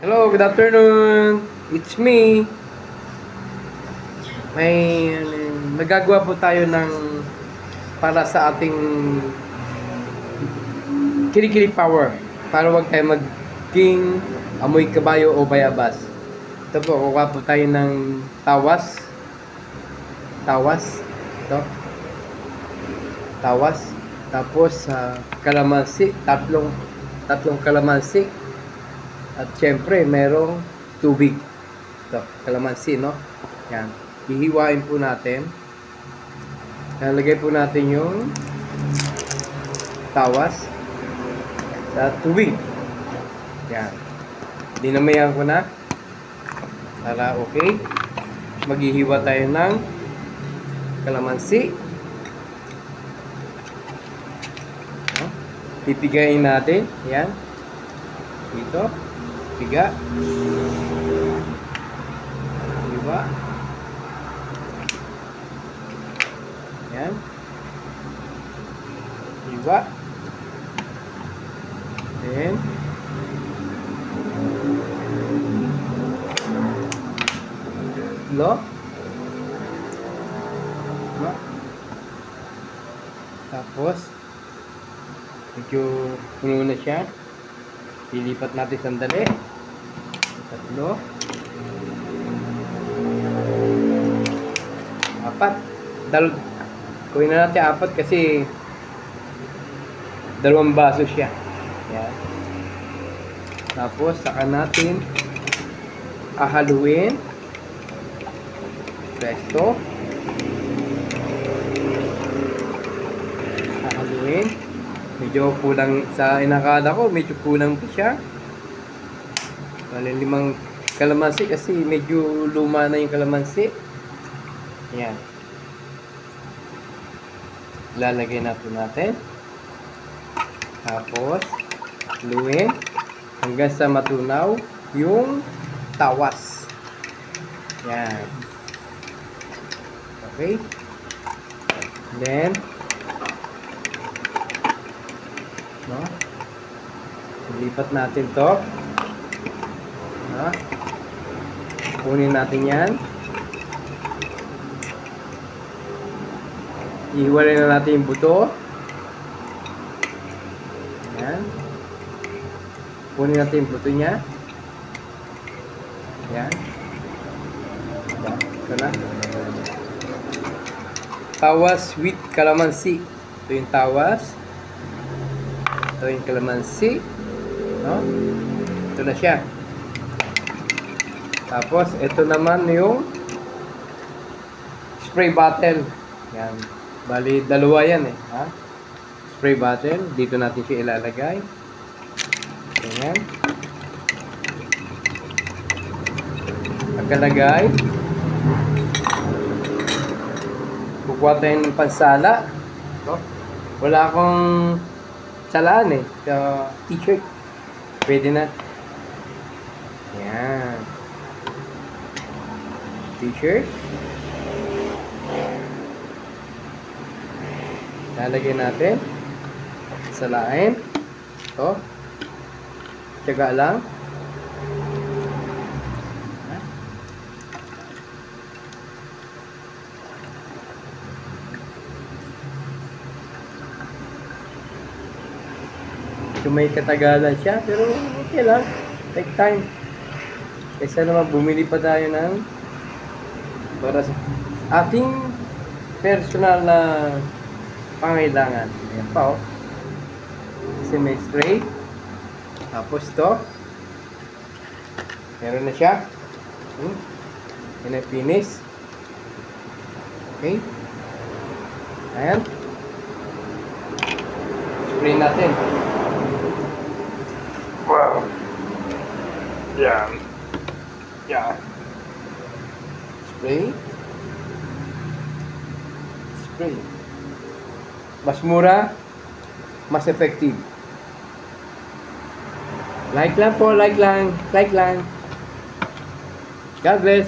Hello, good afternoon. It's me. May nagagawa po tayo ng para sa ating kilikili power. Para wag tayo maging amoy kabayo o bayabas. Ito po, kukuha po tayo ng tawas. Tawas. Ito. Tawas. Tapos kalamansi. Tatlong kalamansi. At syempre, merong tubig. Ito, kalamansi, no? Yan. Hihiwain po natin. Nalagay po natin yung tawas sa tubig. Yan. Dinamayan ko na. Para okay. Maghihiwa tayo ng kalamansi. No? Pipigayin natin. Yan. Dito. Piga. Hiwa. Yan. Hiwa. Then lo. Hiwa. Tapos medyo puno na siya. Ilipat natin sandali. Tatlo. Apat. Kunin na natin apat kasi dalawang baso siya. Yan. Tapos saka natin ahaluin. Presto. Ahaluin. Medyo kulang sa inakala ko, medyo kulang pa siya. Bali 5 kalamansi kasi medyo luma na yung kalamansi. Yan. Lalagay natin. Tapos, luin hanggang sa matunaw yung tawas. Yan. Okay. Then, no? Lipat natin to. No? Kunin natin yan. Ihiwalay na natin yung buto. Yan. Kunin natin yung buto niya. Yan. Ito na. Tawas with kalamansi. Ito yung tawas. Ito yung kalamansi. No? Ito na siya. Tapos, ito naman yung spray bottle. Yan. Bali, dalawa yan eh. Ha? Spray bottle. Dito natin siya ilalagay. Ganyan. Pagkalagay, kukuha tayo ng pansala. Ito. Wala akong salaan eh. T-shirt. Pwede na. Yan. T-shirt. Lalagyan natin. Salain. Ito. Tiyaga lang. May katagalan siya, pero okay lang. Take time. Kaysa naman bumili pa tayo ng para sa ating personal na pangailangan. Ayan pa, oh. Kasi may spray. Tapos to. Meron na siya. Yan ang finish. Okay. Ayan. Spray natin. Wow. Yan. Yan. Spray. Spray. Mas mura, mas effective. Like lang po, like lang. God bless.